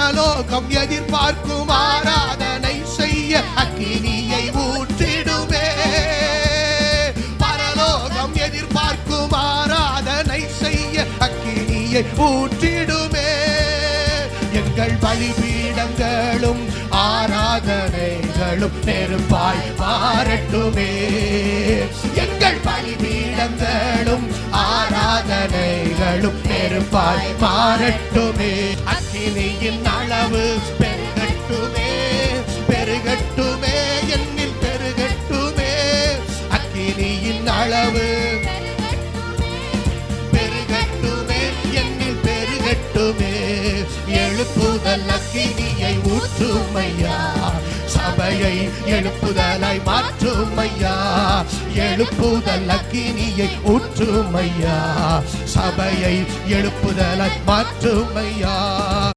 பரலோகம் எதிர்பார்க்கும் ஆராதனை செய்ய அக்கினியை ஊற்றிடுமே. பரலோகம் எதிர்பார்க்கும் ஆராதனை செய்ய அக்கினியை ஊற்றிடுமே. எங்கள் பலிபீடங்களும் ஆராதனைகளும் நெருப்பாய் மாறட்டுமே. எங்கள் பலிபீடங்களும் ஆராதனைகளும் நெருப்பாய் மாறட்டுமே. அக்கினியின் அளவு பெருகட்டுமே, பெருகட்டுமே, என்னில் பெருகட்டுமே. அக்கினியின் அளவு பெருகட்டுமே, என்னில் பெருகட்டுமே. எழுப்புதல் அக்கினியை ஊற்றுமையா, சபையை எழுப்புதலாய் மாற்றுமையா. எழுப்புதல் அக்கினியை ஊற்றுமையா, சபையை எழுப்புதலாய் மாற்றுமையா.